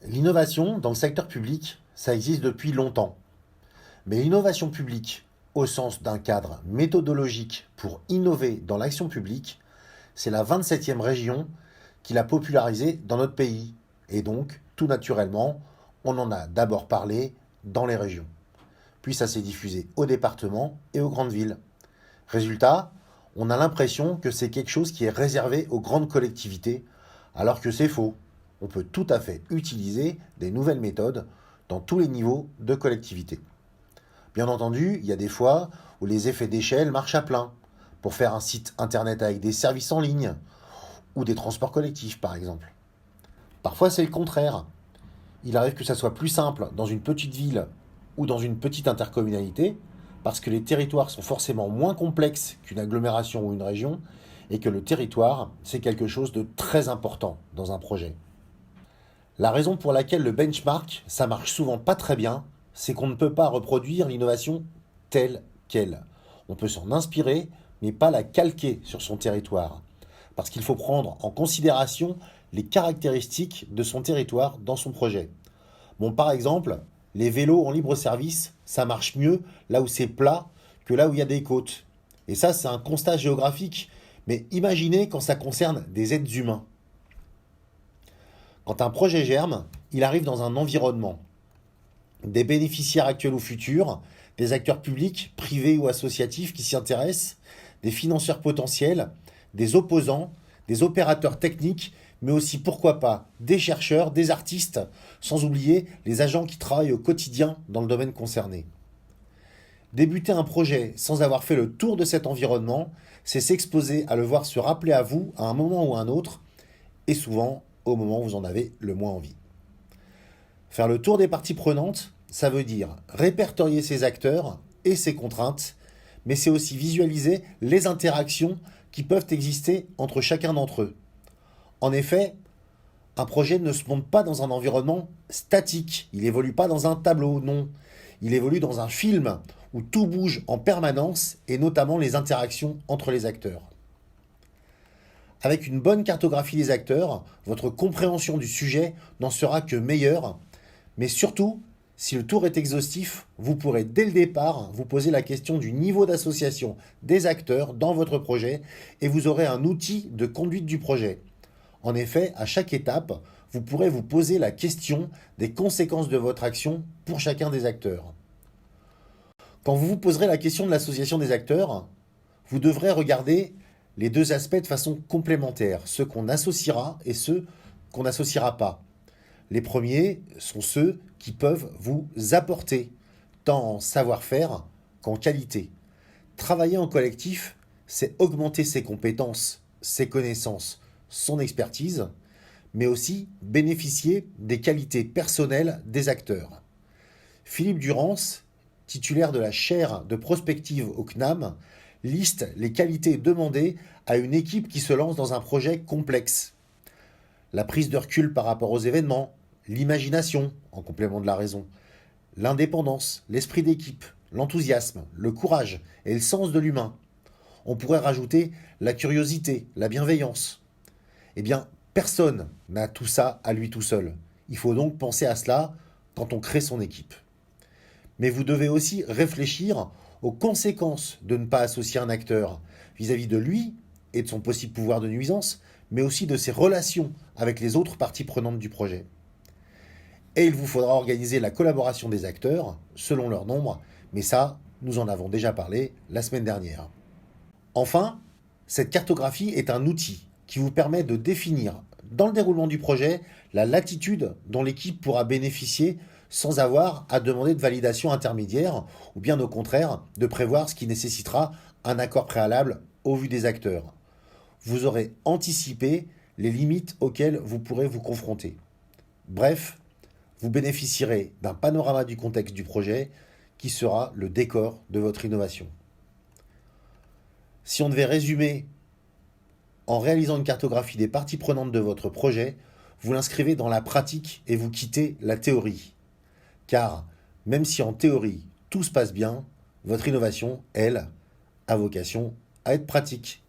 L'innovation dans le secteur public, ça existe depuis longtemps. Mais l'innovation publique, au sens d'un cadre méthodologique pour innover dans l'action publique, c'est la 27e région qui l'a popularisée dans notre pays. Et donc, tout naturellement, on en a d'abord parlé dans les régions. Puis ça s'est diffusé au département et aux grandes villes. Résultat, on a l'impression que c'est quelque chose qui est réservé aux grandes collectivités, alors que c'est faux. On peut tout à fait utiliser des nouvelles méthodes dans tous les niveaux de collectivité. Bien entendu, il y a des fois où les effets d'échelle marchent à plein, pour faire un site internet avec des services en ligne, ou des transports collectifs par exemple. Parfois c'est le contraire. Il arrive que ça soit plus simple dans une petite ville ou dans une petite intercommunalité, parce que les territoires sont forcément moins complexes qu'une agglomération ou une région, et que le territoire, c'est quelque chose de très important dans un projet. La raison pour laquelle le benchmark, ça marche souvent pas très bien, c'est qu'on ne peut pas reproduire l'innovation telle qu'elle. On peut s'en inspirer, mais pas la calquer sur son territoire. Parce qu'il faut prendre en considération les caractéristiques de son territoire dans son projet. Bon, par exemple, les vélos en libre service, ça marche mieux là où c'est plat que là où il y a des côtes. Et ça, c'est un constat géographique. Mais imaginez quand ça concerne des êtres humains. Quand un projet germe, il arrive dans un environnement. Des bénéficiaires actuels ou futurs, des acteurs publics, privés ou associatifs qui s'y intéressent, des financeurs potentiels, des opposants, des opérateurs techniques, mais aussi, pourquoi pas, des chercheurs, des artistes, sans oublier les agents qui travaillent au quotidien dans le domaine concerné. Débuter un projet sans avoir fait le tour de cet environnement, c'est s'exposer à le voir se rappeler à vous à un moment ou à un autre, et souvent au moment où vous en avez le moins envie. Faire le tour des parties prenantes, ça veut dire répertorier ses acteurs et ses contraintes, mais c'est aussi visualiser les interactions qui peuvent exister entre chacun d'entre eux. En effet, un projet ne se monte pas dans un environnement statique, il évolue pas dans un tableau, non. Il évolue dans un film où tout bouge en permanence et notamment les interactions entre les acteurs. Avec une bonne cartographie des acteurs, votre compréhension du sujet n'en sera que meilleure, mais surtout, si le tour est exhaustif, vous pourrez dès le départ vous poser la question du niveau d'association des acteurs dans votre projet et vous aurez un outil de conduite du projet. En effet, à chaque étape, vous pourrez vous poser la question des conséquences de votre action pour chacun des acteurs. Quand vous vous poserez la question de l'association des acteurs, vous devrez regarder les deux aspects de façon complémentaire, ceux qu'on associera et ceux qu'on n'associera pas. Les premiers sont ceux qui peuvent vous apporter, tant en savoir-faire qu'en qualité. Travailler en collectif, c'est augmenter ses compétences, ses connaissances, son expertise, mais aussi bénéficier des qualités personnelles des acteurs. Philippe Durance, titulaire de la chaire de prospective au CNAM, liste les qualités demandées à une équipe qui se lance dans un projet complexe. La prise de recul par rapport aux événements, l'imagination, en complément de la raison, l'indépendance, l'esprit d'équipe, l'enthousiasme, le courage et le sens de l'humain. On pourrait rajouter la curiosité, la bienveillance. Eh bien, personne n'a tout ça à lui tout seul. Il faut donc penser à cela quand on crée son équipe. Mais vous devez aussi réfléchir aux conséquences de ne pas associer un acteur vis-à-vis de lui et de son possible pouvoir de nuisance, mais aussi de ses relations avec les autres parties prenantes du projet. Et il vous faudra organiser la collaboration des acteurs selon leur nombre, mais ça, nous en avons déjà parlé la semaine dernière. Enfin, cette cartographie est un outil qui vous permet de définir, dans le déroulement du projet, la latitude dont l'équipe pourra bénéficier sans avoir à demander de validation intermédiaire, ou bien au contraire, de prévoir ce qui nécessitera un accord préalable au vu des acteurs. Vous aurez anticipé les limites auxquelles vous pourrez vous confronter. Bref, vous bénéficierez d'un panorama du contexte du projet qui sera le décor de votre innovation. Si on devait résumer en réalisant une cartographie des parties prenantes de votre projet, vous l'inscrivez dans la pratique et vous quittez la théorie. Car même si en théorie tout se passe bien, votre innovation, elle, a vocation à être pratique.